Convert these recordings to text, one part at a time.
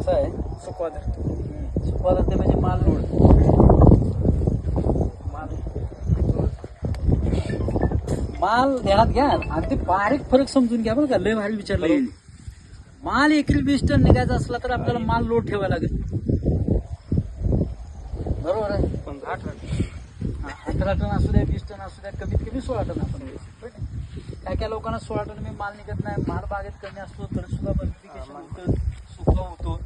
कसं आहे सुखवादर ते म्हणजे माल लोड माल ध्यानात घ्या. अगदी बारीक फरक समजून घ्या बरं का. लय भारी विचारलं येईल. माल एकरी 20 टन निघायचा असला तर आपल्याला माल लोड ठेवायला लागेल. बरोबर आहे. 18 टन असू द्या 20 टन असू द्या कमीत कमी 16 टन आपण काय काय लोकांना 16 टन मी माल निघत नाही. माल बागेत कमी असतो तरी सुद्धा बर्फिकेशन होतं सुका होतो.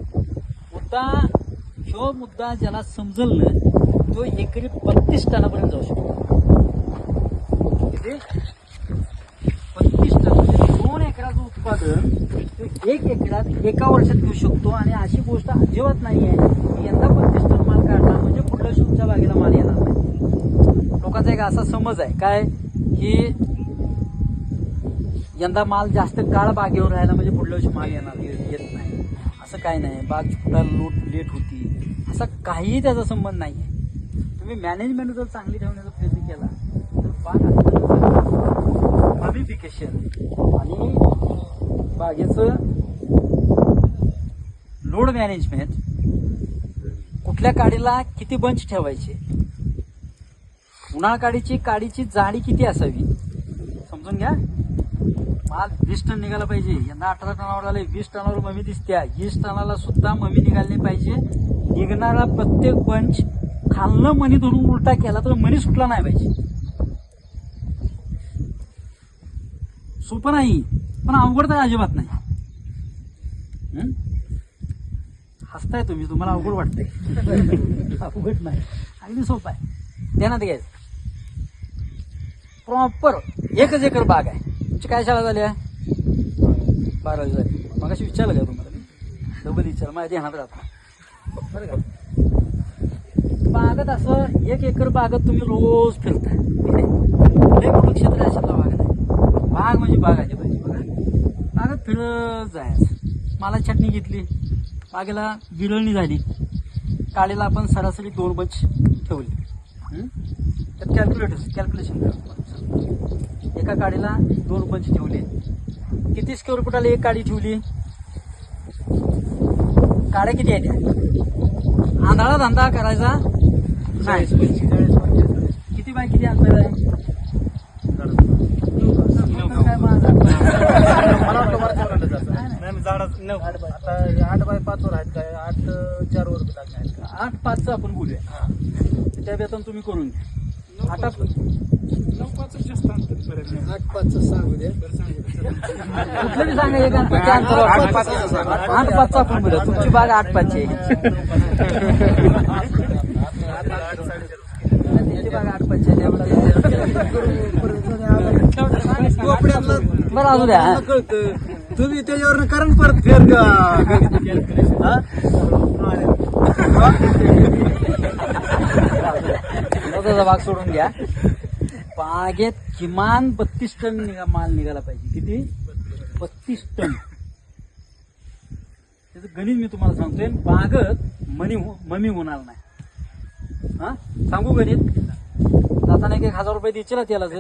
मुद्दा ज्याला समजल ना तो एकरी 32 टनापर्यंत जाऊ शकतो. किती 32 टन म्हणजे 2 एकराचं उत्पादन ते 1 एकरात एका वर्षात घेऊ शकतो. आणि अशी गोष्ट अजिबात नाही आहे की यंदा 32 टन माल काढला म्हणजे पुढल्या वर्षी तुमच्या बागेला माल येणार नाही. लोकांचा एक असा समज आहे काय की यंदा माल जास्त काळ बागेवर राहिला म्हणजे पुढल्या वर्षी माल येत नाही. असं काय नाही. बाग फुटायला लेट होती असा काहीही त्याचा संबंध नाही आहे. तुम्ही मॅनेजमेंट जर चांगली ठेवण्याचा प्रयत्न केला तर बाग मॉडिफिकेशन आणि बागेचं लोड मॅनेजमेंट कुठल्या काडीला किती बंच ठेवायचे उन्हाळ काडीची जाडी किती असावी समजून घ्या. माल 20 टन निघाला पाहिजे. यंदा 18 टनावर आले 20 टनावर ममी दिसत्या. 20 टनाला सुद्धा ममी निघाली पाहिजे. निघणारा प्रत्येक बंच खालनं मणी धरून उलटा केला तर मणी सुटला नाही पाहिजे. सोपं नाही पण अवघड तर अजिबात नाही. हसताय तुम्हाला अवघड वाटतंय. अवघड नाही अगदी सोपं आहे. ध्यानात घ्यायचं. प्रॉपर 1 एकर बाग आहे. तुमची काय शाळा झाली आहे 12वी झाली. मग अशी विचारलं का तुम्हाला मी डबल विचार माझ्या ध्यानात राहतो बरं का. बागत असं 1 एकर बागत तुम्ही रोज फिरताय. लय मोठं क्षेत्र आहे अशातला बाग नाही. बाग म्हणजे बागाची पाहिजे बघा. बागत फिरत जायचं. मला चटणी घेतली बागेला गिरळणी झाली. काळीला आपण सरासरी 2 बंच ठेवले. त्यात कॅल्क्युलेशन करा. एका काडीला 2 बंच ठेवले. किती स्क्वेअर फुटाला एक काडी ठेवली. काड्या किती आहेत त्या आंधळा धंदा करायचा नाही. किती बाय किती अंतर आहे आता 8 बाय 5 वर आहेत काय 8 4 वर लागले 8 5 आपण बोलूया. त्या बेतन तुम्ही करून घ्या. 8 5 जास्त अंतर 8 5 सांगू द्या. कुठलं सांगा एक अंतर 8 5 आपण बोलूया. तुमची बाग 8 5 आहे. बाग 8 5 बरं असू द्या. तुम्ही त्याच्यावर कारण परत फेर त्याचा भाग सोडून घ्या. बागेत किमान 32 टन माल निघाला पाहिजे. किती 32 टन. त्याचं गणित मी तुम्हाला सांगतोय. बागत ममी होणार नाही. हा सांगू गणित. जाताना 1,000 रुपये द्यायचे ना त्यालाच.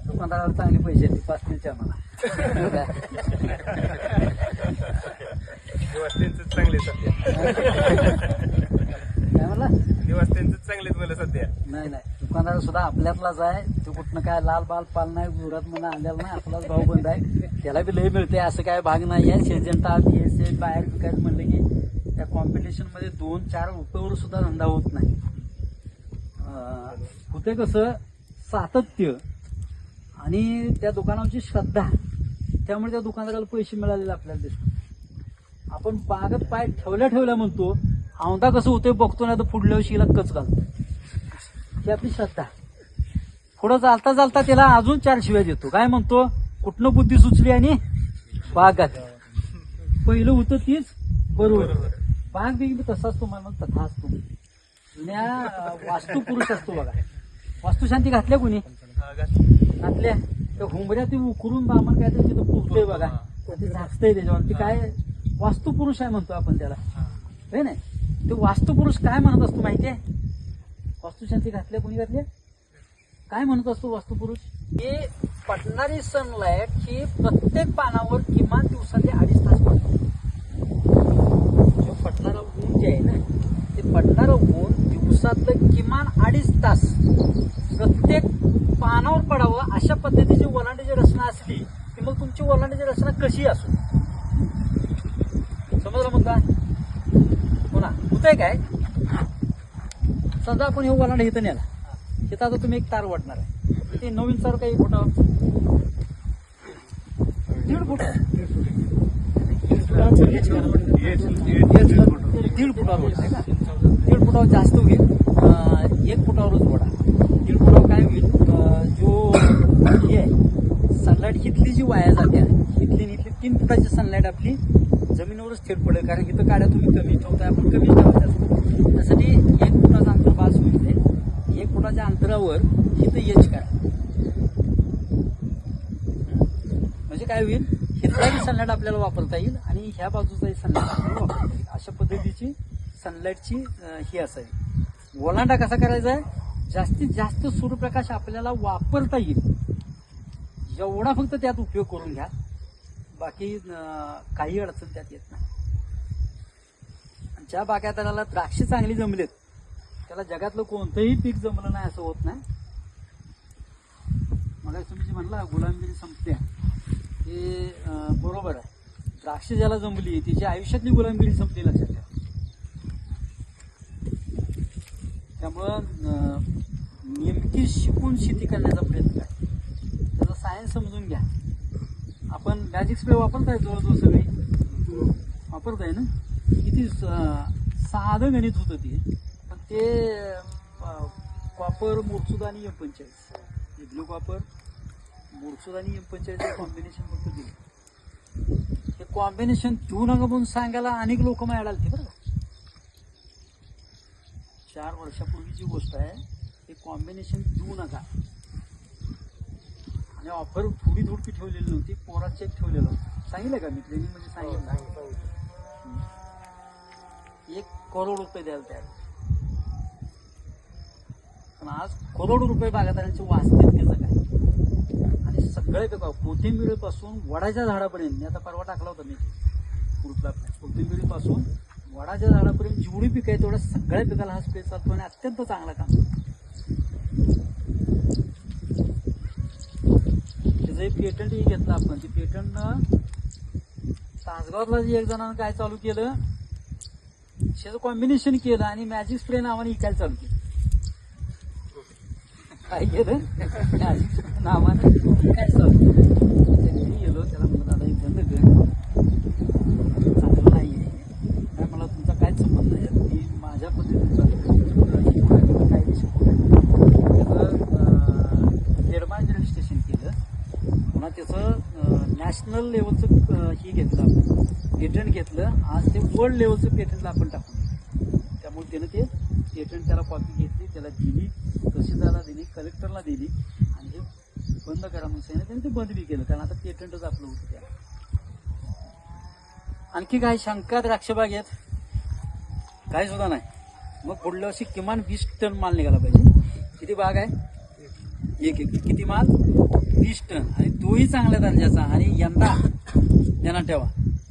दुकानदाराला चांगले पैसे आहेत 5-3 आम्हाला. दिवस त्यांचं चांगले सध्या. काय म्हणला दिवस त्यांचं चांगलेच मला सध्या. नाही दुकानदार सुद्धा आपल्यातलाच आहे. तो कुठनं काय लाल बाल पाल नाही जोरात मला आणलेला नाही. आपलाच भाऊ बंद आहे. त्याला बी लय मिळते असं काय भाग नाही आहे. शेजंटा BSA बाहेर विकायचं म्हणलं की त्या कॉम्पिटिशन मध्ये 2-4 रुपयावर सुद्धा धंदा होत नाही. होते कसं सातत्य आणि त्या दुकानाची श्रद्धा. त्यामुळे त्या दुकानदाराला पैसे मिळालेले आपल्याला दिसतात. आपण बागत पाय ठेवल्या म्हणतो. औंधा कसं होतंय बघतो नाही तर पुढल्या वर्षीला कच घालतो. ही आपली श्रद्धा. पुढं चालता त्याला अजून 4 शिव्या देतो. काय म्हणतो कुठनं बुद्धी सुचली आणि बागात पहिलं होतं तीच बरोबर. बाग बी तसाच तुम्हाला मग तथा असतो. जुन्या वास्तुपुरुष असतो बघा. वास्तुशांती घातल्या कोणी घातल्या. त्या हुंबऱ्या ती उकरून बामण काय तर तिथं पुरतोय बघा. ते झाकतंय त्याच्यावर. ती काय वास्तुपुरुष आहे म्हणतो आपण त्याला. हे नाही ते वास्तुपुरुष काय म्हणत असतो माहितीये. वास्तुशांती घातल्या कोणी घातल्या काय म्हणत असतो वास्तुपुरुष. हे पडणारी सनलाईट ही प्रत्येक पानावर किमान दिवसाचे 2.5 तास पडतो. दिवसातलं किमान 2.5 तास प्रत्येक पानावर पडावं अशा पद्धतीची ओलांडीची रचना असली की मग तुमची ओलांडीची रचना कशी असो. समजलं मुद्दा? पुन्हा होतंय काय, समजा आपण हे ओलांडा इथं नेला, तिथं आता तुम्ही एक तार वाटणार आहे, ते 9 इंचावर काही फुटावर 1.5 फुट 1.5 फुटावर वाटतंय का, 1.5 फुटावर जास्त होईल. 1 फुटावरच ओढा. 1.5 फुटावर काय होईल, जो हे आहे सनलाईट हिथली जी वाया जाते, हिथली 3 फुटाची सनलाईट आपली जमिनीवरच थेट पडेल, कारण इथं काड्या तुम्ही कमी ठेवताय, आपण कमी ठेवायच्या असतो. त्यासाठी 1 फुटाचं अंतर बास होईल. 1 फुटाच्या अंतरावर इथं एच करा, म्हणजे काय होईल, हिथलाही सनलाईट आपल्याला वापरता येईल आणि ह्या बाजूचाही सनलाईट आपल्याला वापरता येईल. अशा पद्धतीची सनलाईटची ही असावी. ओलांडा कसा करायचा आहे, जास्तीत जास्त सूर्यप्रकाश आपल्याला वापरता येईल एवढा फक्त त्यात उपयोग करून घ्या, बाकी काही अडचण त्यात येत नाही. ज्या बागायतदाराला द्राक्ष चांगली जमलेत त्याला जगातलं कोणतंही पीक जमलं नाही असं होत नाही. मला तुम्ही जे म्हणला गुलामगिरी संपत्या, हे बरोबर आहे. द्राक्ष ज्याला जमली तिच्या आयुष्यातली गुलामगिरी संपली, लक्षात ठेवा. त्यामुळं नेमकी शिकून शेती करण्याचा प्रयत्न करा, त्याचा सायन्स समजून घ्या. आपण मॅजिक स्प्रे वापरताय, जवळजवळ सगळे वापरताय ना. किती साधं गणित होतं ते, पण ते कॉपर, मुरसूद आणि M45, ब्ल्यू कॉपर, मुरसूद आणि M45 कॉम्बिनेशन फक्त दिलं. हे कॉम्बिनेशन देऊ नका म्हणून सांगायला अनेक लोक मिळाले आलते बरं का. 4 वर्षापूर्वीची गोष्ट आहे. हे कॉम्बिनेशन देऊ नका आणि ऑफर थोडी ठेवलेली नव्हती, कोरा चेक ठेवलेला होता. सांगितलं का मी ट्रेनिंग मध्ये सांगितलं, 1 करोड रुपये द्यायला तयार. पण आज करोड रुपये बागायतदारांचे वाचतील त्याचं काय. आणि सगळे पिका कोथिंबीरीपासून वडाच्या झाडापर्यंत, मी आता परवा टाकला होता मी ग्रुपला, कोथिंबीरीपासून वडाच्या झाडापर्यंत जेवढी पिकं आहे तेवढ्या सगळ्या पिकाला हा स्प्रे चालतो आणि अत्यंत चांगला काम. त्याचं एक पेटंटही घेतलं आपण. ते पेटंट तासगावातला एक जणांना काय चालू केलं, त्याचं कॉम्बिनेशन केलं आणि मॅजिक स्प्रे नावाने विकायला चालू केलं. काय केलं, मॅजिक स्प्रे नावाने विकायला चालू केलं. गेलो त्याला म्हणलं, दादा हे बंद कर, चांगलं नाही आहे. काय मला तुमचा काहीच संबंध नाही, मी माझ्या पद्धतीचा काही त्याचं ट्रेडमार्क रजिस्ट्रेशन केलं. पुन्हा त्याचं नॅशनल लेवलचं हे घेतलं आपण, पेटंट घेतलं. आज ते वर्ल्ड लेवलचं पेटंटला आपण टाकून, त्यामुळे त्यानं ते पेटंट त्याला कॉपी घेतली, त्याला दिली, तहसीलदारला दिली, कलेक्टरला दिली आणि हे बंद करा म्हणून सांगितलं. त्याने ते बंद बी केलं, कारण आता पेटंटच आपलं होतं त्याला. आणखी काय शंका द्राक्षबागेत काही सुद्धा नाही. मग पुढल्या वर्षी किमान 20 टन माल निघाला पाहिजे. किती बाग आहे, एक किती माल, 20 टन, आणि तोही चांगल्या दर्जाचा. आणि यंदा ध्यानात ठेवा,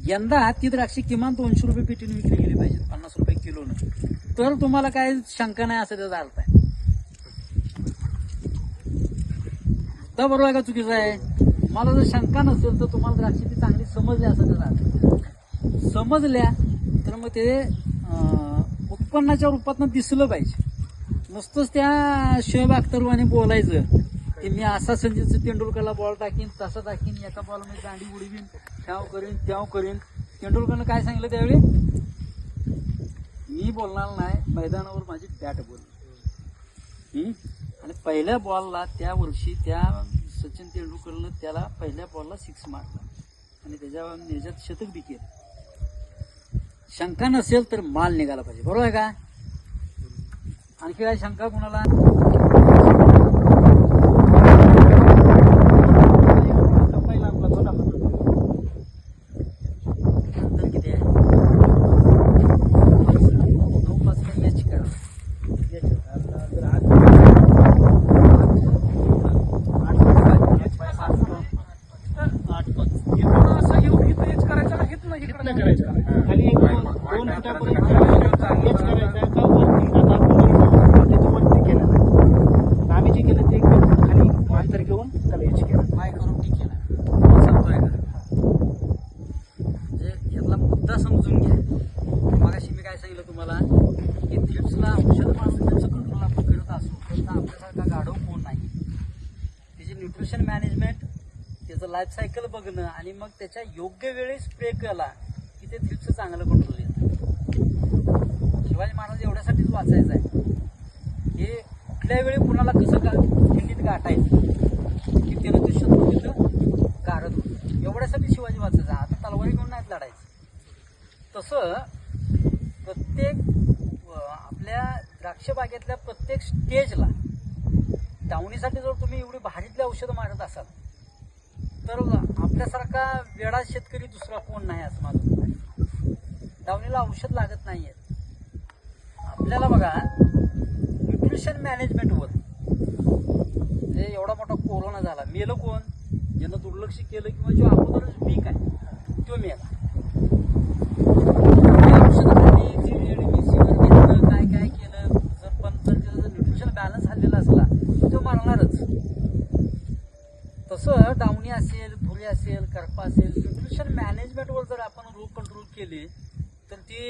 यंदा ती द्राक्षे किमान 200 रुपये पेटीने विकली गेली पाहिजे, 50 रुपये किलोनं. तर तुम्हाला काय शंका नाही असं त्याचा अर्थ आहे. तर बरोबर आहे का चुकीचं आहे? मला जर शंका नसेल तर तुम्हाला द्राक्षाची चांगली समजली असं त्याचा अर्थ. समजल्या तर मग ते उत्पन्नाच्या रूपातनं दिसलं पाहिजे. नुसतंच त्या शोएब अख्तरवाने बोलायचं की मी असा संजय तेंडुलकरला बॉल टाकीन, तसा टाकीन, एका बॉलमध्ये दांडी उडवीन, ह्याव करीन त्याव करीन. तेंडुलकरनं काय सांगितलं त्यावेळी, मी बोलणार नाही, मैदानावर माझी बॅट बोलली. आणि पहिल्या बॉलला त्या वर्षी त्या सचिन तेंडुलकरनं त्याला पहिल्या बॉलला 6 मारला आणि त्याच्यात शतक बी केलं. शंका नसेल तर माल निघाला पाहिजे, बरोबर आहे का? आणखी काय शंका कुणाला? अंतर किती आहे? 9 याची करा. खाली 2 फुटापर्यंत मुद्दा समजून घ्या. मगाशी मी काय सांगितलं तुम्हाला की थ्रिप्सला औषध मारून त्याचं कंट्रोल आपण करत असू तर आपल्यासारखा गाढव कोण नाही. त्याची न्यूट्रिशन मॅनेजमेंट, त्याचं लाईफ सायकल बघणं आणि मग त्याच्या योग्य वेळी स्प्रे केला की ते थ्रिप्सचं चांगलं कंट्रोल येतं. शिवाजी महाराज एवढ्यासाठीच वाचायचं आहे हे कुठल्या वेळी कुणाला कसं खिंडीत गाठायचं की त्यानं ते शत्रू तिथं गारत होतं. एवढ्यासाठी शिवाजी वाचायचा. आता तलवारी घेऊन नाहीत लढायचं. तसं प्रत्येक आपल्या द्राक्ष बागेतल्या प्रत्येक स्टेजला दावणीसाठी जर तुम्ही एवढी भारीतली औषधं मारत असाल तर आपल्यासारखा वेळा शेतकरी दुसरा कोण नाही असं माझं मत आहे. दावणीला औषध लागत नाहीये. आपल्याला बघा न्यूट्रिशन मॅनेजमेंटवर म्हणजे एवढा मोठा कोरोना झाला, मेलं कोण? ज्यानं दुर्लक्ष केलं किंवा जो अगोदरच वीक आहे तो मेला. औषधं खाल्ली, घेतलं, काय काय केलं, पण जर त्याचं न्यूट्रिशन बॅलन्स झालेला असला तो मारणारच. तसं डावणी असेल, धुरी असेल, करपा असेल, न्यूट्रिशन मॅनेजमेंटवर जर आपण रोग कंट्रोल केले तर ते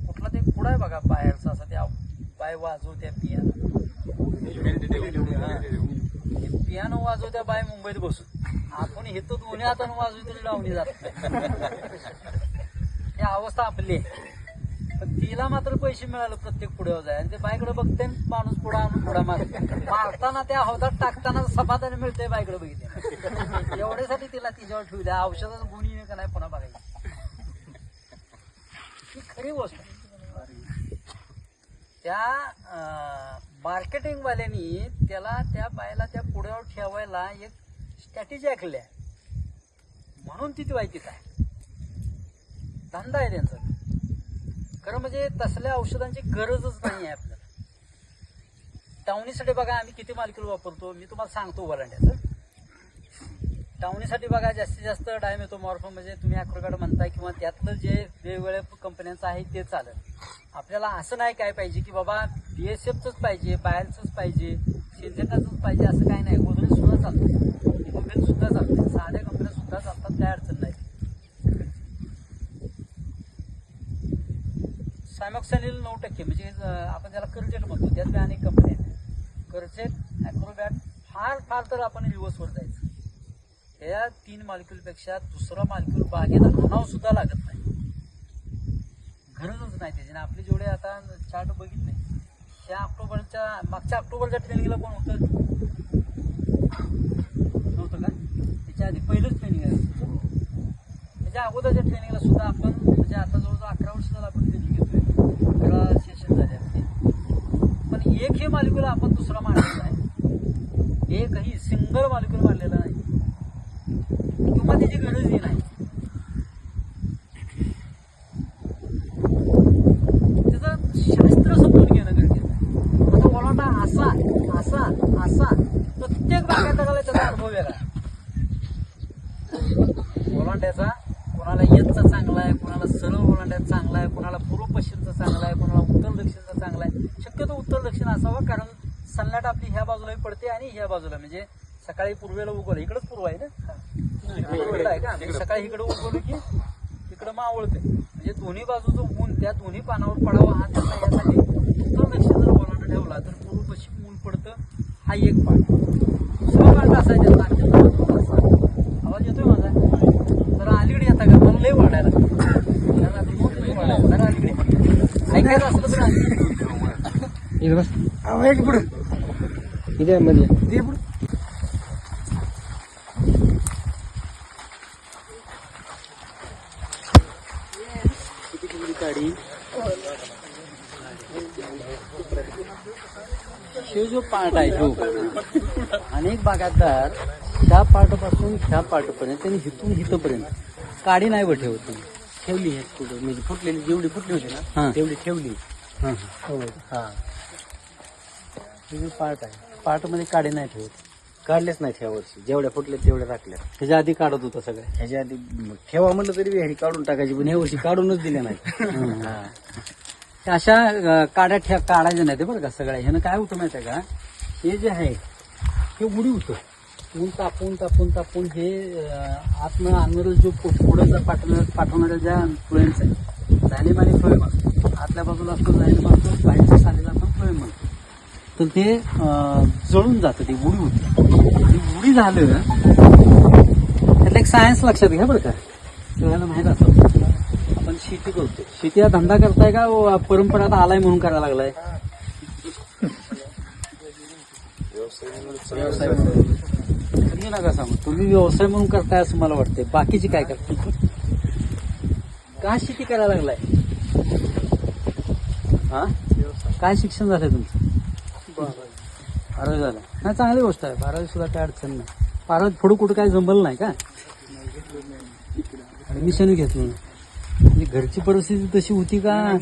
कुठला ते पुढं आहे बघा बाहेरचा असा त्या बाय वाजवत्या पियानो वाजवत्या बाय मुंबईत बसून आपण हे तर दोन्ही हातानं वाजवू तरी लावणी जात ही अवस्था आपली आहे. पण तिला मात्र पैसे मिळाले प्रत्येक पुढे जाय आणि ते बायकडे बघते माणूस पुढे आणून पुढा मारताना त्या हौदात टाकताना सपाताने मिळते बायकडे बघितले. एवढ्यासाठी तिला तिच्यावर ठेवू द्या. औषधाचं गुण येणे का नाही पुन्हा बघायची ही खरी गोष्ट. त्या मार्केटिंगवाल्यांनी त्याला त्या बायला त्या पुढ्यावर ठेवायला एक स्ट्रॅटेजी आखल्या म्हणून ती वाईटीच आहे. धंदा आहे त्यांचा खरं म्हणजे तसल्या औषधांची गरजच नाही आहे आपल्याला. टावणीसाठी बघा आम्ही किती मालिक्यूल वापरतो मी तुम्हाला सांगतो वलांड्याचं. टावणीसाठी बघा जास्तीत जास्त डायमेथोमॉर्फ म्हणजे तुम्ही ॲक्रोगार्ड म्हणताय किंवा त्यातलं जे वेगवेगळ्या कंपन्यांचं आहे ते चालेल. आपल्याला असं नाही काय पाहिजे की बाबा BSFचंच पाहिजे, बायलचंच पाहिजे, सिंथेटाचंच पाहिजे असं काही नाही. गोदरेज सुद्धा चालतं, इनोबेल सुद्धा चालतं, साध्या कंपन्या सुद्धा चालतात, काय अडचण नाही. सायमॉक्सिलिन 9% म्हणजे आपण त्याला कर्जेट म्हणतो, त्यात अनेक कंपन्या आहेत. कर्जेट, ॲक्रोबॅट, फार तर आपण रिव्हर्सवर जायचं. या 3 मालिक्यूलपेक्षा दुसरा मालिक्यूल बागेला आणावं सुद्धा लागत नाही, गरजच नाही त्याची. आपले जेवढे आता चार्ट बघितले त्या मागच्या ऑक्टोबरच्या ट्रेनिंगला कोण होतं नव्हतं का? त्याच्या आधी पहिलंच ट्रेनिंग आहे. त्याच्या अगोदरच्या ट्रेनिंगला सुद्धा आपण म्हणजे आता जवळजवळ 11 वर्ष झालं आपण ट्रेनिंग घेतोय, 11 सेशन झाले आपले. पण एकही मालिक्यूल आपण दुसरा मारलेला नाही, एकही सिंगल मालिक्यूल मारलेला नाही किंवा त्याची गरजही नाही. त्याचं शास्त्र समजून घेणं गरजेचं आहे. आता ओलांडा असा असा असा प्रत्येक बागायतदाराला त्याचा अनुभव वेगळा. ओलांड्याचा कोणाला येतचा चांगला आहे, कोणाला सरळ ओलांड्याचा चांगला आहे, कोणाला पूर्व पश्चिमचा चांगला आहे, कोणाला उत्तर दक्षिणचा चांगला आहे. शक्यतो उत्तर दक्षिण असावं कारण सनलाईट आपली ह्या बाजूलाही पडते आणि ह्या बाजूला म्हणजे सकाळी पूर्वेला उगवलं, इकडंच पूर्व आहे ना, आहे का? सकाळी इकडे उगवलं की इकडं मावळते म्हणजे दोन्ही बाजूचं ऊन त्या दोन्ही पानावर पडावं हा त्याचा यासाठी उत्तर दक्षिण जर ओलांडा ठेवला तर पूर्व पश्चिम ऊन पडतं. हा एक पाठ. दुसरा पाठ असा आहे त्याचा आवाज येतोय माझा? जरा अलीकडे येता का? मला लय वाढायला जरा अलीकडे ऐकायचं असलं तर इथं बस पुढे इथे मध्ये पुढे काढी हे जो पार्ट आहे तो अनेक बागायतदार त्या पार्टपासून ह्या पार्टपर्यंत त्यांनी हिथून हिथपर्यंत काडी नाही व ठेवत ठेवली आहे कुठं म्हणजे फुटलेली जेवढी फुटली होती ना तेवढी ठेवली. हा हे जो पार्ट आहे पार्टमध्ये काडी नाही ठेवत, काढलेच नाही ह्या वर्षी. जेवढ्या फुटल्या तेवढ्या टाकल्या. ह्याच्या आधी काढत होतं सगळ्या. ह्याच्या आधी ठेवा म्हटलं तरी ह्यानी काढून टाकायची पण ह्या वर्षी काढूनच दिल्या नाही. अशा काड्या काढायच्या नाही ते बरं का सगळ्या. ह्यानं काय होतं माहिती आहे का, हे जे आहे हे उडी होतं ऊन तापून तापून तापून हे आतनं आणणारं जो पुढे पाठवणाऱ्या ज्या फुलांचं आहे जाणीम आणि फळ म्हणतो, आतल्या बाजूला असतो जाणीम म्हणतो, बाहेरच्या सालीला आपण फळ म्हणतो. तर ते जळून जातं, ती उडी होती. आणि उडी झालं त्यातलं एक सायन्स लक्षात घ्या बरं का, सगळ्यांना माहीत असतं. आपण शेती करतो, शेती हा धंदा करताय का परंपरा आता आलाय म्हणून करायला लागलाय? व्यवसाय म्हणून. तुम्ही नका सांगू, तुम्ही व्यवसाय म्हणून करताय असं मला वाटतंय. बाकीचे काय करतात? का शेती करायला लागलाय? हा, काय शिक्षण झालंय तुमचं? 12वी झालं. नाही, चांगली गोष्ट आहे. 12वी सुद्धा काय अडचण नाही. 12वी पुढे कुठं काय जमलं नाही का? ऍडमिशन घेतलं. म्हणजे घरची परिस्थिती तशी होती का?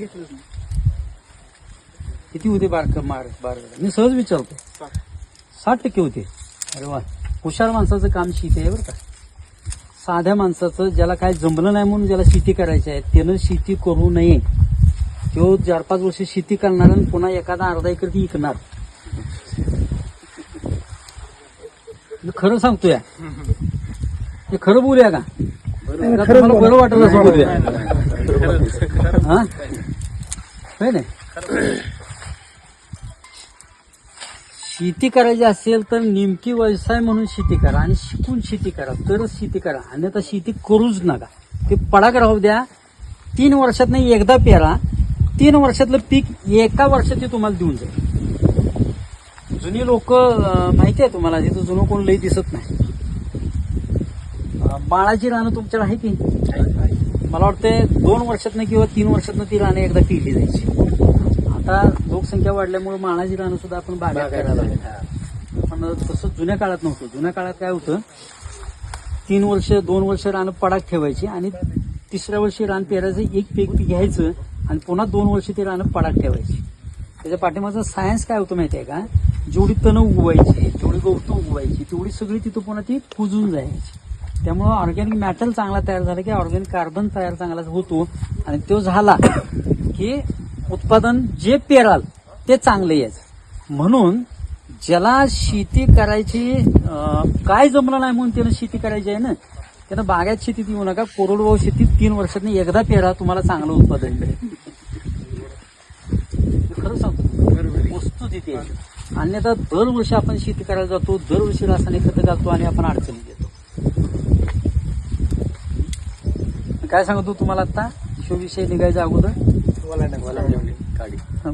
किती होते बारावीला? मी सहज विचारतो. 60% होते. अरे वा, हुशार माणसाचं काम शेती आहे बरं का. साध्या माणसाचं, ज्याला काय जमलं नाही म्हणून ज्याला शेती करायची आहे त्यानं शेती करू नये. तो 4-5 वर्ष शेती करणार आणि पुन्हा एखादा अर्धा एकर ती विकणार. खरं सांगतोय, हे खरं बोलूया का? तुम्हाला बरं वाटलं असं बोलूया. हा, होय नाही. शेती करायची असेल तर नेमकी व्यवसाय म्हणून शेती करा आणि शिकून शेती करा, तरच शेती करा. अन्यथा शेती करूच नका. ते पडाक राहू द्या. 3 वर्षात नाही एकदा पेरा, 3 वर्षातलं पीक एका वर्षात ते तुम्हाला देऊन जाईल. जुनी लोक माहिती आहे तुम्हाला, तिथं जुनं कोण लई दिसत नाही. बाळाची रानं तुमच्याकडे आहे की? मला वाटतं 2 वर्षातनं किंवा 3 वर्षातनं ती रानं एकदा पिकली जायची. आता लोकसंख्या वाढल्यामुळे माळाची रानं सुद्धा आपण बागायत करायला लागलो. पण तसं जुन्या काळात नव्हतं. जुन्या काळात काय होतं, 3 वर्ष 2 वर्ष रानं पडाक ठेवायची आणि 3ऱ्या वर्षी रान पेरायचं, एक पीक घ्यायचं आणि पुन्हा 2 वर्ष ती रानं पडाक ठेवायची. त्याच्या पाठीमागचं सायन्स काय होतं माहिती आहे का? जेवढी तणं उगवायची, जेवढी गवतं उगवायची, तेवढी सगळी तिथं पुन्हा ती कुजून जायची. त्यामुळं ऑर्गॅनिक मॅटर चांगला तयार झाला की ऑर्गॅनिक कार्बन तयार चांगला होतो आणि तो झाला की उत्पादन जे पेराल ते चांगलं यायचं. म्हणून ज्याला शेती करायची काय जमलं नाही म्हणून त्यानं शेती करायची आहे ना, त्यानं बागायत शेतीत येऊ नका. कोरडवाहू शेतीत 3 वर्षात एकदा पेरा, तुम्हाला चांगलं उत्पादन मिळेल. खरं सांगतो, वस्तू तिथे आहे. अन्यथा दरवर्षी आपण शेती करायला जातो, दरवर्षी रासायनिक खतं घालतो आणि आपण अडचणी येतो. काय सांगतो तुम्हाला आता विषय निघायच्या अगोदर?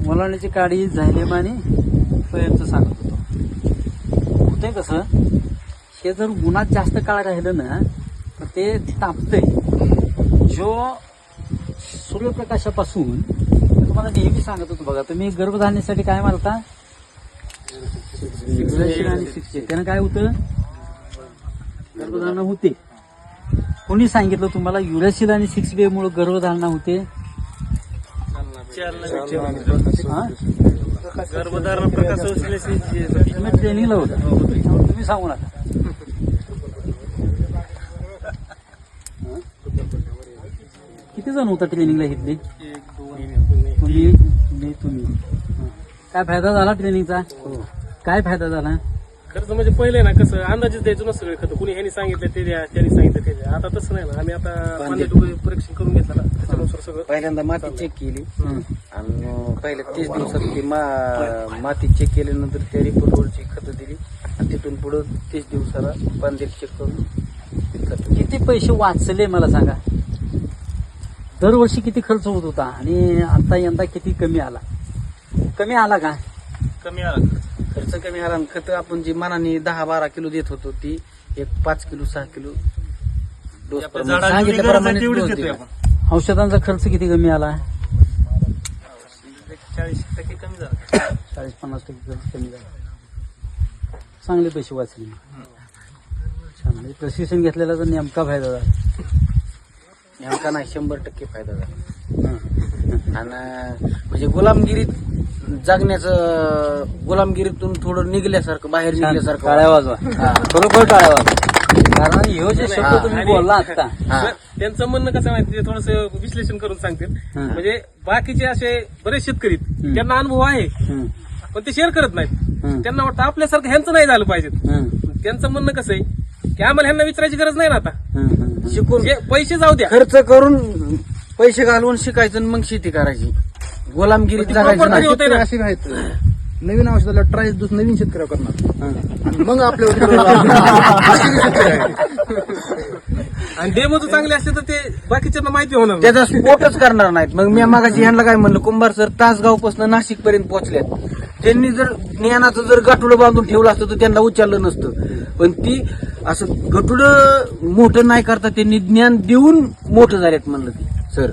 वलांड्याची काडी, झायलेम आणि फळ्यांचं सांगत होतो. होतंय कसं, हे जर उन्हात जास्त काळ राहिलं ना तर ते तापतंय. जो सूर्यप्रकाशापासून तुम्हाला नेहमी सांगत होतो बघा, तुम्ही गर्भधारणेसाठी काय मारता? आणि 6 त्यानं काय होतं? गर्भधारणा होते. कोणी सांगितलं तुम्हाला युरॅसिल आणि 6B मुळे गर्भधारणा होते? गर्भधारणा प्रकाश ट्रेनिंगला होतं, तुम्ही सांगू नका. किती जण होता ट्रेनिंगला इथले? तुम्ही काय फायदा झाला ट्रेनिंगचा? काय फायदा झाला? खर्च म्हणजे पहिले ना कसं अंदाजच द्यायचं ना सगळे खतं, कुणी ह्यांनी सांगितलं ते द्या, त्यांनी सांगितलं ते द्या. आता तसं नाही ना, आम्ही आता परीक्षण करून घेतलं ना, त्याच्यानुसार सगळं. पहिल्यांदा माती चेक केली आणि पहिल्या 30 दिवसात ती माती चेक केल्यानंतर त्या रिपोर्टवरची खतं दिली आणि तिथून पुढे 30 दिवसाला पांदेर चेक करून. किती पैसे वाचले मला सांगा? दरवर्षी किती खर्च होत होता आणि आता यंदा किती कमी आला? कमी आला का? कमी आला खर्च कमी आला. खत आपण जी मनाने 10-12 किलो देत होतो ती 5 किलो 6 किलो डोस सांगितल्याप्रमाणे डोस दिला. औषधांचा खर्च किती कमी आला? 40% कमी झाला. 40-50% खर्च कमी झाला. चांगले पैसे वाचले. छान. प्रशिक्षण घेतलेला तर नेमका फायदा झाला. नेमका नाही, 100% फायदा झाला. आणि म्हणजे गुलामगिरीतून थोडं निघल्यासारखं, बाहेर निघल्यासारखं. टाळ्या वाजवा, खरोखर टाळ्या वाजवा. कारण ह्यो जे शब्द तुम्ही बोलला आता, त्यांचं म्हणणं कसं माहिती, ते थोडंसं विश्लेषण करून सांगतील. म्हणजे बाकीचे असे बरेच शेतकरी त्यांना अनुभव आहे पण ते शेअर करत नाहीत. त्यांना वाटतं आपल्यासारखं ह्यांचं नाही झालं पाहिजे. त्यांचं म्हणणं कसं आहे की आम्हाला ह्यांना विचारायची गरज नाही ना आता. शिकून जे पैसे जाऊ द्या, खर्च करून पैसे घालवून शिकायचं आणि मग शेती करायची, गुलामगिरीत पण ती जगायचं proper नाही. तरी होते ना. असे आहेत नवीन औषधाला ट्राय नवीन शेतकरी करणार आणि मग आपल्यावर आणि डेमो जर चांगले असते तर ते बाकीच्यांना माहिती होणार नाही. त्याचा स्पोर्टच करणार नाहीत. मग मी मागाशी ह्यांना काय म्हणलं, कुंभार सर तासगावपासून नाशिक पर्यंत पोहोचल्यात. त्यांनी जर ज्ञानाचं जर गाठुडं बांधून ठेवलं असतं तर त्यांना उचललं नसतं. पण ती असं गठुडं मोठं नाही करता त्यांनी ज्ञान देऊन मोठं झाल्यात म्हणलं ते सर.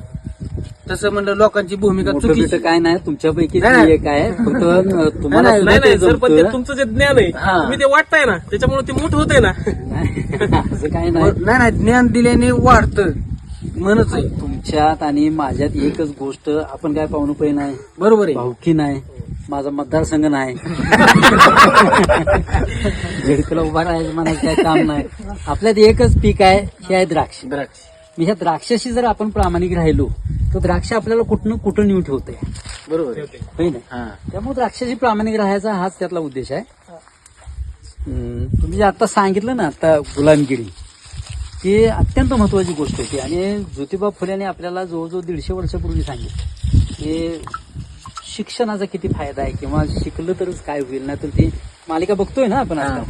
तसं म्हणलं लोकांची भूमिका मोठं चुकीची. बिटं काय नाही, तुमच्यापैकी नाही. एक आहे. फक्त तुम्हाला नाही, सुद्धा नाही ते नाही सर, पण ते जमतं. तुमचं जे ज्ञान आहे हा. तुम्ही ते वाटताय ना, त्याच्यामुळे ते मोठं होतंय ना. असं काही नाही. नाही नाही, ज्ञान दिल्याने वाढतं म्हणच आहे. तुमच्यात आणि माझ्यात एकच गोष्ट, आपण काय पाहुणं पै नाही, बरोबर आहे. भावकी नाही, माझा मतदारसंघ नाही, झेडपीला उभा राहायचं म्हणायचं काय काम नाही. आपल्यात एकच पीक आहे, हे आहे द्राक्ष. द्राक्ष. मी ह्या द्राक्षाशी जर आपण प्रामाणिक राहिलो तर द्राक्ष आपल्याला कुठं कुठं नेऊन ठेवते, बरोबर आहे. होय ना. हा. त्यामुळे द्राक्षाशी प्रामाणिक राहायचा हाच त्यातला उद्देश आहे. तुम्ही जे आता सांगितलं ना, आता गुलामगिरी, ही अत्यंत महत्वाची गोष्ट होती. आणि ज्योतिबा फुलेने आपल्याला जवळजवळ 150 वर्षापूर्वी सांगितलं की शिक्षणाचा किती फायदा आहे, किंवा शिकलं तरच काय होईल. नाही तर ती मालिका बघतोय ना आपण आता,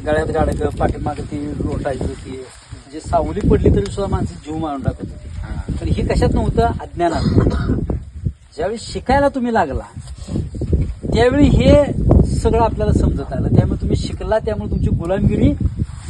गळ्यात गाडक पाठीमागे ती लोटायची होती, म्हणजे सावली पडली तरी सुद्धा माणसं जीव मारून टाकत होती. पण हे कशात नव्हतं, अज्ञानात. ज्यावेळी शिकायला तुम्ही लागला त्यावेळी हे सगळं आपल्याला समजत आलं. त्यामुळे तुम्ही शिकला, त्यामुळे तुमची गुलामगिरी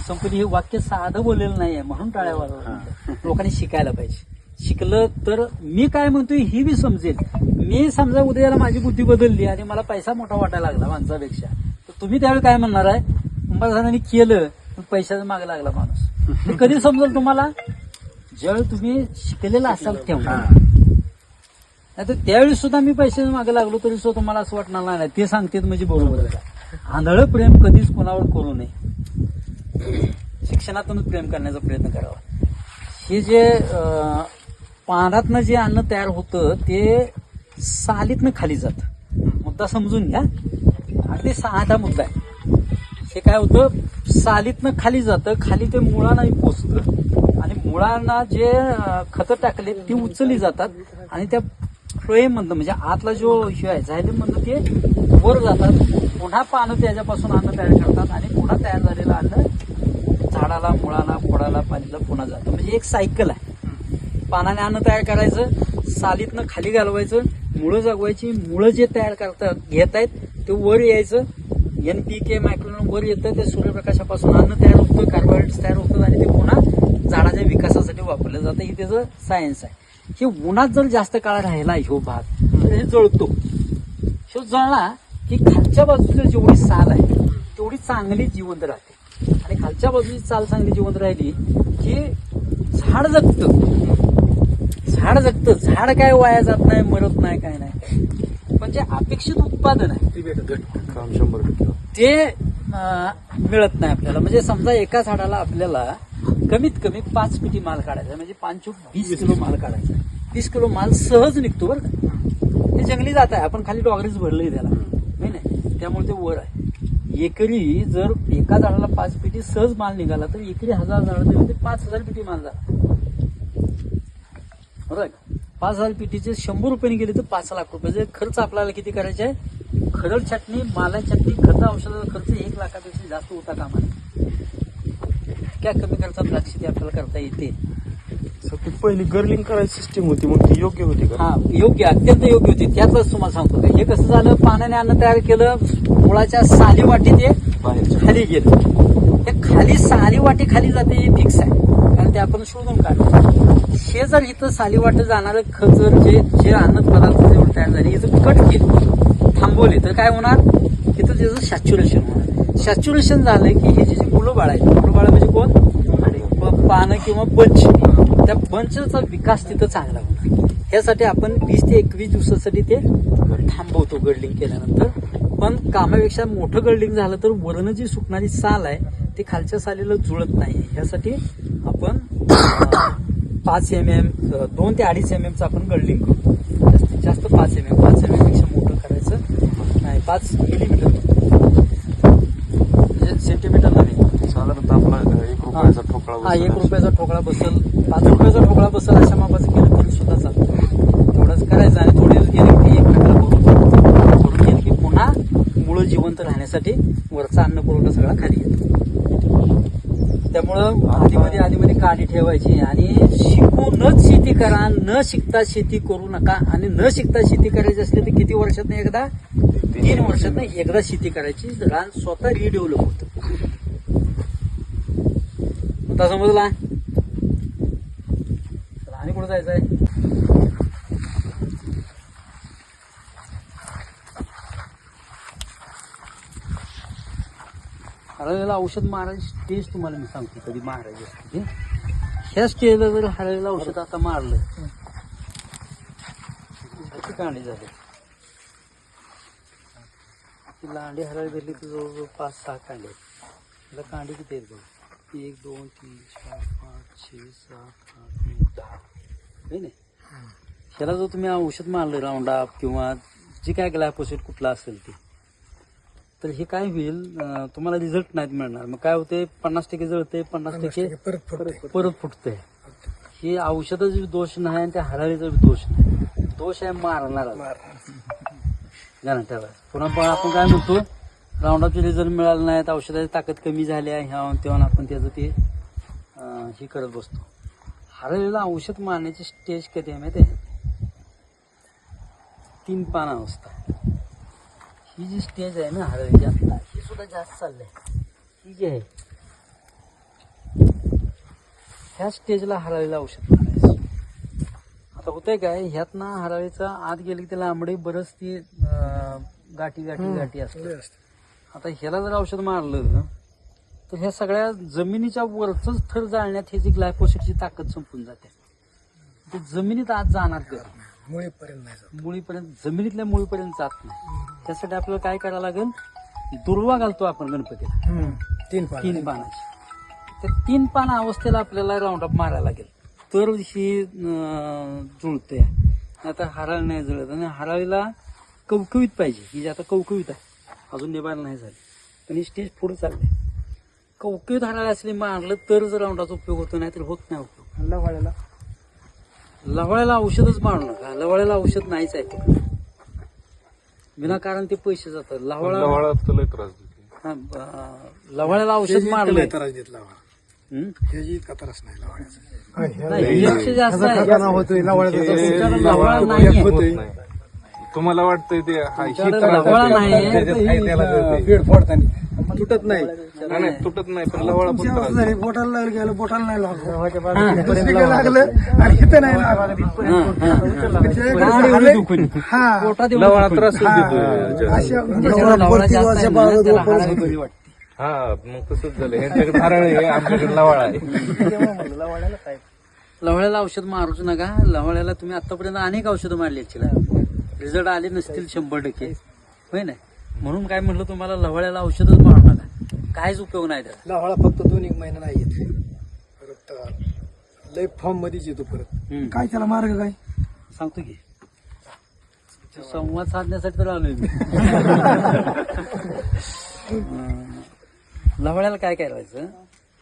संपली. हे वाक्य साधं बोललेलं नाहीये म्हणून टाळ्या वाजवल्या. लोकांनी शिकायला पाहिजे. शिकलं तर मी काय म्हणतोय ही बी समजेल. मी समजा उद्याला माझी बुद्धी बदलली आणि मला पैसा मोठा वाटायला लागला माणसापेक्षा, तर तुम्ही त्यावेळी काय म्हणणार आहे, कुंभारसरांनी केलं पण पैशाचा मागे लागला माणूस. हे कधी समजेल तुम्हाला, ज्यावेळी तुम्ही शिकलेला असाल तेव्हा. नाही तर त्यावेळी सुद्धा मी पैशाच्या मागे लागलो तरी सुद्धा तुम्हाला असं वाटणार नाही, ते सांगतेत म्हणजे बरोबर आहे. आंधळं प्रेम कधीच कोणावर करू नये. शिक्षणातूनच प्रेम करण्याचा प्रयत्न करावा. हे जे पानातनं जे अन्न तयार होतं ते सालीतनं खाली जातं. मुद्दा समजून घ्या, अगदी साधा मुद्दा आहे. हे काय होतं, सालीतनं खाली जातं, खाली ते मुळांनाही पोचतं आणि मुळांना जे खतं टाकले ती उचलली जातात आणि त्या फ्लोएम म्हणतं, म्हणजे आतला जो हे आहे झायलेम म्हणतं, ते वर जातात. पुन्हा पानं त्याच्यापासून अन्न तयार करतात आणि पुन्हा तयार झालेलं अन्न झाडाला, मुळाला, खोडाला, पालीला पुन्हा जातं. म्हणजे एक सायकल आहे. पानाने अन्न तयार करायचं, सालीतनं खाली घालवायचं, मुळं जगवायची, मुळं जे तयार करतात घेत आहेत ते वर यायचं, NPK मायक्रोन वर येतं, ते सूर्यप्रकाशापासून अन्न तयार होतं, कार्बोहायड्रेट्स तयार होतं आणि ते पुन्हा झाडाच्या विकासासाठी वापरलं जातं. हे त्याचं सायन्स आहे. हे उन्हात जर जास्त काळ राहिला ह्यो भाग तर हे जळतो. ह्यो जळला की खालच्या बाजूची जेवढी साल आहे तेवढी चांगली जिवंत राहते, आणि खालच्या बाजूची चाल चांगली जिवंत राहिली की झाड जगतं. झाड जगतं, झाड काय वाया जात नाही, मरत नाही, काय नाही. पण जे अपेक्षित उत्पादन आहे ते मिळत नाही आपल्याला. म्हणजे समजा एका झाडाला आपल्याला कमीत कमी 5 पेटी माल काढायचा, म्हणजे 5-20 किलो माल काढायचा. 20 किलो माल सहज निघतो बरं का. हे जंगली जात आहे, आपण खाली डॉगरीच भरलंय त्याला, नाही, त्यामुळे ते वर आहे. एकरी जर एका झाडाला 5 पेटी सहज माल निघाला तर एकरी 1000 झाड 5000 पेटी माल झाला, बरोबर. 5000 पेटीचे 100 रुपयाने गेले तर 5 लाख रुपये खर्च आपल्याला किती करायचे आहे. खरड छाटणी, माला छाटणी, खत, औषधाचा खर्च 1 लाखापेक्षा जास्त होता कामा नये. क्या कमी खर्चात द्राक्षी आपल्याला करता येते. पहिली गर्लिंग करायची सिस्टीम होती, मग ती योग्य होती का? हा, योग्य, अत्यंत योग्य होती. त्यातच तुम्हाला सांगतो का, हे कसं झालं, पाण्याने अन्न तयार केलं, मुळाच्या साली वाटी ते खाली गेलं. ते खाली साली वाटी खाली जाते हे फिक्स आहे, कारण ते आपण शोधून काढतो. हे जर इथं साली वाटे जाणारं खत जर जे अन्न पदार्थ जेवढे तयार झाले इथं कट केलं, थांबवले, तर काय होणार, तिथं त्याचं सॅच्युरेशन होणार. सॅच्युरेशन झालं की हे जे मुलं बाळ आहेत, मुलं बाळ म्हणजे कोण, पानं किंवा बंच, त्या बंचचा विकास तिथं चांगला होतो. ह्यासाठी आपण 20 ते 21 दिवसासाठी ते थांबवतो गडलिंग केल्यानंतर. पण कामापेक्षा मोठं गडलिंग झालं तर वरनं जी सुटणारी साल आहे ती खालच्या सालीला जुळत नाही. ह्यासाठी आपण 5 mm, 2 ते 2.5 mm आपण गडलिंग करतो. जास्तीत जास्त 5 mm, 5 mm पेक्षा मोठं करायचं नाही, 5 मिलीमीटर. म्हणजे सेंटीमीटर नाही, साधारणतः आपला 1 रुपयाचा ठोकळा हा बसेल 1 रुपयाचा ठोकळा बसल, 5 रुपयाचा ठोकळा बसल अशा मापाचं केलं तरी सुद्धा चालतं. तेवढंच करायचं आणि थोडे दिवस गेले की एक प्रकार करून गेलं की पुन्हा मुळं जिवंत राहण्यासाठी वरचा अन्न पुरवठा सगळा खाली येतो. त्यामुळं आधीमध्ये काढी ठेवायची आणि शिकूनच शेती करा, न शिकता शेती करू नका. आणि न शिकता शेती करायची असली तर किती वर्षात एकदा, 3 वर्षात एकदा शेती करायची. रान स्वतः रिडेव्हलप होतं. आता समजला आणि कुठं जायचंय? हरळीला औषध मारायची स्टेज तुम्हाला मी सांगतो कधी मारायची असते. ह्या स्टेजला जर हरळीला औषध आता मारलं किती कांडी झाली. ती लांडी हरळी धरली तर जवळजवळ 5-6 कांडे आहेत. तिला कांडी किती आहेत बघ, 1 2 3 4 5 6 7 8 9 10 नाही नाही. ह्याला जर तुम्ही औषध मारलं राऊंड अप किंवा जे काय ग्लायफोसेट कुठला असेल ते, तर हे काय होईल, तुम्हाला रिझल्ट नाहीत मिळणार. मग काय होते, 50% जळते, 50% परत फुटते. हे औषधाचा दोष नाही आणि त्या हरळीचा दोष नाही, दोष आहे मारणारा. त्याला पुन्हा आपण काय म्हणतो, राऊंडअपचे रिझल्ट मिळाले नाहीत, औषधाची ताकद कमी झाली आहे, ह्या तेव्हा आपण त्याचं ते हे करत बसतो. हरळीला औषध मारण्याची स्टेज कधी आहे माहिती आहे? 3 पान अवस्था. ही जी स्टेज आहे ना हरळीची आता, ही सुद्धा जास्त चाललंय. ही जी आहे ह्या स्टेजला हरळीला औषध मारायचं. आता होतंय काय, ह्यात ना हरळीचा आत गेली की त्याला आंबडे बरंच ती गाठी असते. आता ह्याला जर औषध मारलं तर ह्या सगळ्या जमिनीच्या वरचंच थर जाळण्यात ह्याची ग्लायफोसेटची ताकद संपून जाते. ते जमिनीत आत जाणार कधी, मुळीपर्यंत, जमिनीतल्या मुळीपर्यंत जात नाही. त्यासाठी आपल्याला काय करावं लागेल, दुर्वा घालतो आपण गणपतीला 3 पानाची. त्या 3 पान अवस्थेला आपल्याला राऊंडअप मारायला लागेल तर ही जुळते. आता हराळ नाही जुळत आणि हराळीला कवकवीत पाहिजे. ही जी आता कवकवीत आहे, अजून निभायला नाही झाली, पण ही स्टेज पुढे चालली. कवकवीत हराळी असली मारलं तर जर राऊंडाचा उपयोग होतो, नाही तर होत नाही उपयोग. लवळ्याला औषधच मारू नका, लवळ्याला औषध नाहीच आहे तिकडे, विनाकारण ते पैसे जातात. लवाळा लय त्रास देते. लवळ्याला औषध मारलं त्रास देत लावा, ह्याची इतका त्रास नाही लावायचा. जास्त आहे. होतोय तुमच्याकडे लवळा नाहीये. होत नाही. तुम्हाला वाटतंय ते तुमच्याकडे लवळा नाहीये. पेड फोडताना तुटत नाही, नाही तुटत नाही, पण लवाळा पण त्रास देते. बोटाला गेलं, बोटाला नाही लागलं आणि इथं नाही पोटात एवढं लवाळा दुखून. त्रास देतोय. लवळा जास्त आहे ना, त्याला हराळी बरी वाटते. हा मग तसंच झालं. ह्यांच्याकडे हरळ आहे, आमच्याकडे लवाळा आहे. लवळ्याला औषध मारूच नका. लवळ्याला तुम्ही आतापर्यंत अनेक औषधं मारली रिझल्ट आले नसतील 100%, होय ना. म्हणून काय म्हटलं तुम्हाला, लवळ्याला औषधच मारू नका, काहीच उपयोग नाही त्याला. लवाळा फक्त 2-1 महिना नाही येत, परत लय फॉर्म मध्येच येतो परत. काय त्याला मार्ग काय सांगतो की, संवाद साधण्यासाठी तर आलोय मी. लवळ्याला काय करायचं,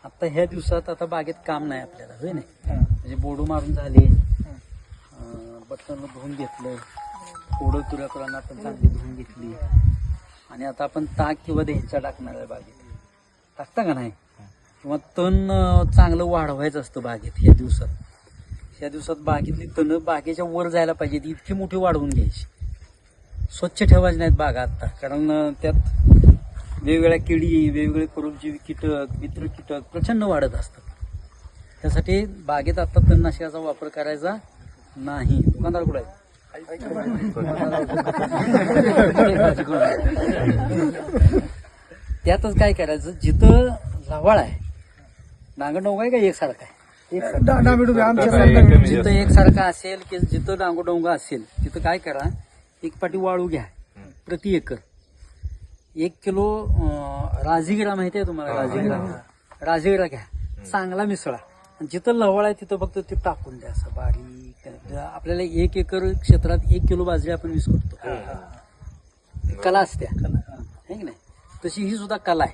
आता ह्या दिवसात आता बागेत काम नाही आपल्याला, होय नाही. म्हणजे बोडू मारून झाले, बटन धुवून घेतलं, थोडं तुऱ्यापुरांना आपण चांगली धुवून घेतली आणि आता आपण ताक किंवा देहचा टाकणार आहे बागेत. टाकता का नाही? किंवा तण चांगलं वाढवायचं असतं बागेत ह्या दिवसात. ह्या दिवसात बागेतली तण बागेच्या वर जायला पाहिजे, इतकी मोठी वाढवून घ्यायची. स्वच्छ ठेवायची नाहीत बागा आता, कारण त्यात वेगवेगळ्या किडी, वेगवेगळे परोपजीवी कीटक, मित्र कीटक प्रचंड वाढत असतात. त्यासाठी बागेत आता तणनाशकाचा वापर करायचा नाही. दुकानदार कुठे आहे? त्यातच काय करायचं, जिथं लवाळ आहे, डांगडोंग आहे का एकसारखा आहे, जिथं एकसारखा असेल की जिथं डांगोडोंगा असेल तिथं काय करा, 1 पाटी वाळू घ्या प्रति एकर. 1 किलो राजीगिरा माहिती आहे तुम्हाला? राजीगिरा घ्या, चांगला मिसळा. जिथं लवळ आहे तिथं फक्त ते टाकून द्या असं बारीक. आपल्याला 1 एकर क्षेत्रात 1 किलो बाजरी आपण वीस करतो. कला असते है की नाही, तशी ही सुद्धा कला आहे.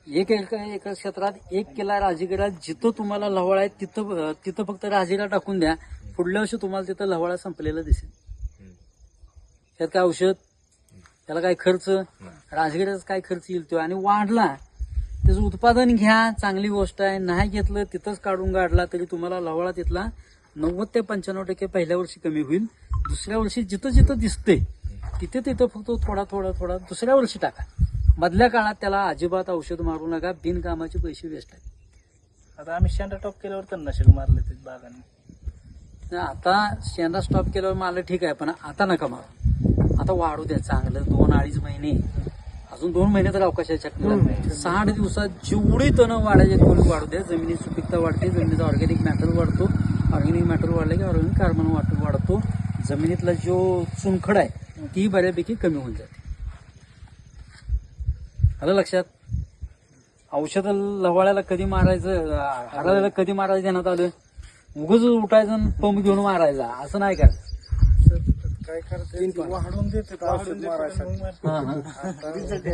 एक एका क्षेत्रात 1 किला राजगिरा जिथं तुम्हाला लवळा आहे तिथं फक्त राजगिरा टाकून द्या, पुढल्या वर्षी तुम्हाला तिथं लवळा संपलेला दिसेल. त्यात काय औषध, त्याला काय खर्च, राजगिराचा काय खर्च येईल तो, आणि वाढला त्याचं उत्पादन घ्या, चांगली गोष्ट आहे. नाही घेतलं तिथंच काढून काढला तरी तुम्हाला लवळा तिथला 90 ते 95% पहिल्या वर्षी कमी होईल. दुसऱ्या वर्षी जिथं जिथं दिसते तिथं फक्त थोडा दुसऱ्या वर्षी टाका. मधल्या काळात त्याला अजिबात औषध मारू नका, बिनकामाचे पैसे वेस्ट आहेत. आता आम्ही शेंडा टॉप केल्यावर तणनाशक मारले ते बागांनी. आता शेंडा स्टॉप केल्यावर मला ठीक आहे, पण आता नका मारू. आता वाढू द्या चांगलं 2-2.5 महिने, अजून 2 महिने तर अवकाश आहे चक्राला. 60 दिवसात जेवढी तण वाढायचे तेवढी वाढू द्या. जमिनीची सुपीकता वाढते, जमिनीचा ऑर्गॅनिक मॅटर वाढतो. ऑर्गॅनिक मॅटर वाढलं की ऑर्गॅनिक कार्बन वाढतो. जमिनीतला जो चुनखड आहे ती बऱ्यापैकी कमी होऊन जाते. आलं लक्षात? औषध लवाळ्याला कधी मारायचं, हरळ्याला कधी मारायचं देण्यात आलं, उगाच उठायचं आणि पंप घेऊन मारायचा असं नाही करायचं. काय करते वाढून देते औषध मारायसाठी.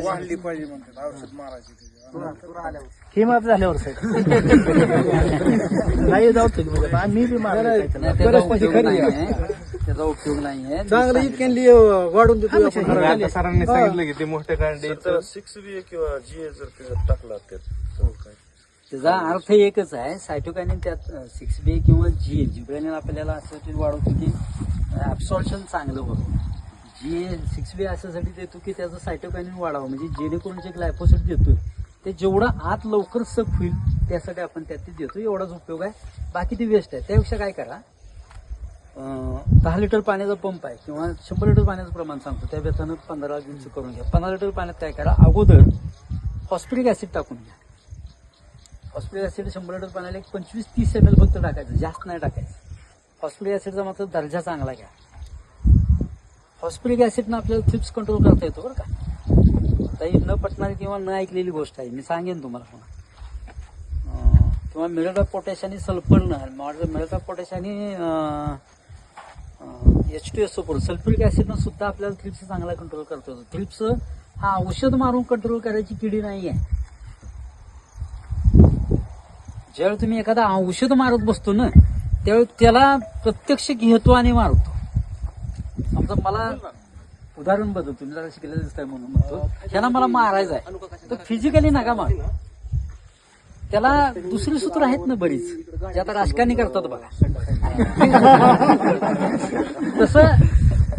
वाढली पाहिजे म्हणतात औषध मारायची. हे माप झाल्यावर नाही जाऊ आम्ही बी मारले. त्याचा उपयोग नाहीये. चांगलं इतक्यांनी वाढून देतो आपण. आता सरांनी सांगितलं की ते मोठ्या कांडे 6B किंवा GA जर त्याच्यात टाकला त्याचा अर्थ एकच आहे. सायटोकायनिन त्यात 6B किंवा जिब्रेनिन आपल्याला असं वाढवतो की ऍब्सॉर्प्शन चांगलं होतं. GA 6B अशासाठी देतो की त्याचं सायटोकायनिन वाढावं, म्हणजे जेणेकरून जे ग्लायफोसेट देतोय ते जेवढं आत लवकर सक होईल त्यासाठी आपण त्यात ते देतो. एवढाच उपयोग आहे, बाकी ती वेस्ट आहे. त्यापेक्षा काय करा, 10 लिटर पाण्याचा पंप आहे किंवा 100 लिटर पाण्याचं प्रमाण सांगतो त्या बेतानं 15 दिवस करून घ्या. 15 लिटर पाण्यात काय करा, अगोदर फॉस्फरिक ऍसिड टाकून घ्या. फॉस्फरिक ऍसिड 100 लिटर पाण्याला 25-30 ml फक्त टाकायचं, जास्त नाही टाकायचं. फॉस्फरिक ऍसिडचा मात्र दर्जा चांगला घ्या. फॉस्फरिक ऍसिडनं आपल्याला थ्रिप्स कंट्रोल करता येतो बरं का. काही न पटणारी किंवा न ऐकलेली गोष्ट आहे, मी सांगेन तुम्हाला पुन्हा. किंवा मिरेट ऑफ पोटॅश आणि सल्फरनं, मिरेट ऑफ पोटॅश आणि H2SO4 सल्फ्युरिक ऍसिडनं सुद्धा आपल्याला थ्रिप्स चांगला कंट्रोल करता येतो. थ्रिप्स हा औषध मारून कंट्रोल करायची किडी नाही आहे. ज्यावेळी तुम्ही एखादा औषध मारत बसतो ना त्यावेळी त्याला प्रत्यक्ष घेतो आणि मारतो. समजा मला उदाहरण बदल, तुम्ही जरा शिकलेलं दिसताय म्हणून म्हणतो, ह्याला मला मारायचं आहे तर फिजिकली नका मार. त्याला दुसरी सूत्र आहेत ना बरीच, जे आता राजकारणी करतात बघा. तसं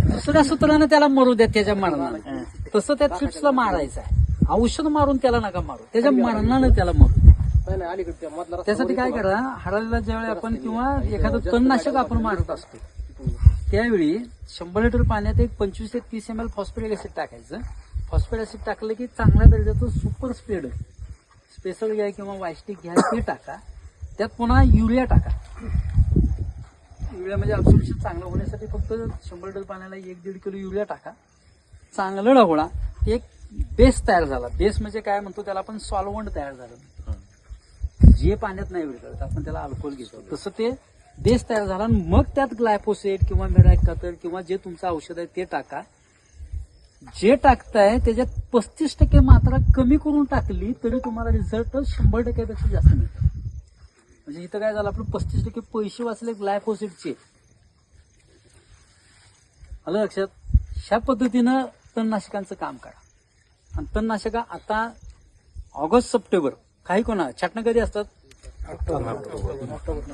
दुसऱ्या सूत्रानं त्याला मरू द्या त्याच्या मरणानं. तसं त्या थ्रिप्सला मारायचं आहे. औषध मारून त्याला नका मारू, त्याच्या मरणानं त्याला मारू. त्यासाठी काय करा, हरळीला ज्यावेळी आपण किंवा एखादं तणनाशक आपण मारत असतो त्यावेळी 100 लिटर पाण्यात 25 ते 30 ml फॉस्फरिक ऍसिड टाकायचं. फॉस्फरिक ऍसिड टाकलं की चांगल्या दर्जाचं सुपर स्प्रेडर स्पेशल घ्या किंवा वायस्टिक घ्या ते टाका. त्यात पुन्हा युरिया टाका. युरिया म्हणजे ऍब्सॉर्प्शन चांगलं होण्यासाठी फक्त 100 लिटर पाण्याला 1-1.5 किलो युरिया टाका. चांगलं ढवळा, एक बेस तयार झाला. बेस म्हणजे काय म्हणतो त्याला आपण सॉल्व्हंट तयार झालं, जे पाण्यात नाही विरघळत आपण त्याला अल्कोहोल घेतो, तसं ते बेस तयार झाला. मग त्यात ग्लायफोसेट किंवा मेडायकातर किंवा जे तुमचं औषध आहे ते टाका. जे टाकताय त्याच्यात 35% मात्रा कमी करून टाकली तरी तुम्हाला रिझल्ट 100% जास्त मिळतो. म्हणजे इथं काय झालं, आपलं 35% पैसे वाचले ग्लायफोसेटचे. आलं लक्षात? ह्या पद्धतीनं तणनाशकांचं काम करा. आणि तणनाशका आता ऑगस्ट-सप्टेंबर, काही कोणा छाटणं कधी असतात,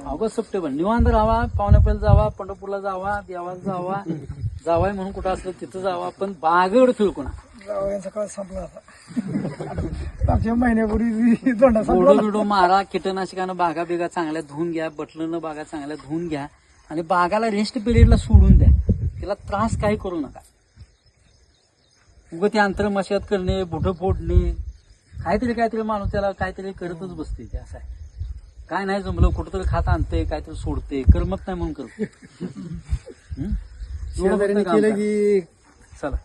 ऑगस्ट-सप्टेंबर. निवांत राहावा, पाहुण्यापर्यंत जावा, पंढरपूरला जावा, देवाला जावाय म्हणून कुठं असलं तिथं जावा, पण बागेवर फिरकू नका. यांचा काळ संपला आता. मागच्या महिन्यापूर्वी दोंडा संपला. बिडो मारा, कीटकनाशकानं बागा बिगा चांगल्या धुवून घ्या, बटलनं बागा चांगल्या धुवून घ्या आणि बागाला रेस्ट पिरियडला सोडून द्या. तिला त्रास काही करू नका. उगं ते आंतरमशागत करणे, बुढं फोडणे, काहीतरी माणूस त्याला काहीतरी करतच बसते. ते असं आहे, काय नाही जमलं कुठंतरी खात आणते, काहीतरी सोडते, करमत नाही म्हणून करतो. शेजाऱ्यांनी केलं की चला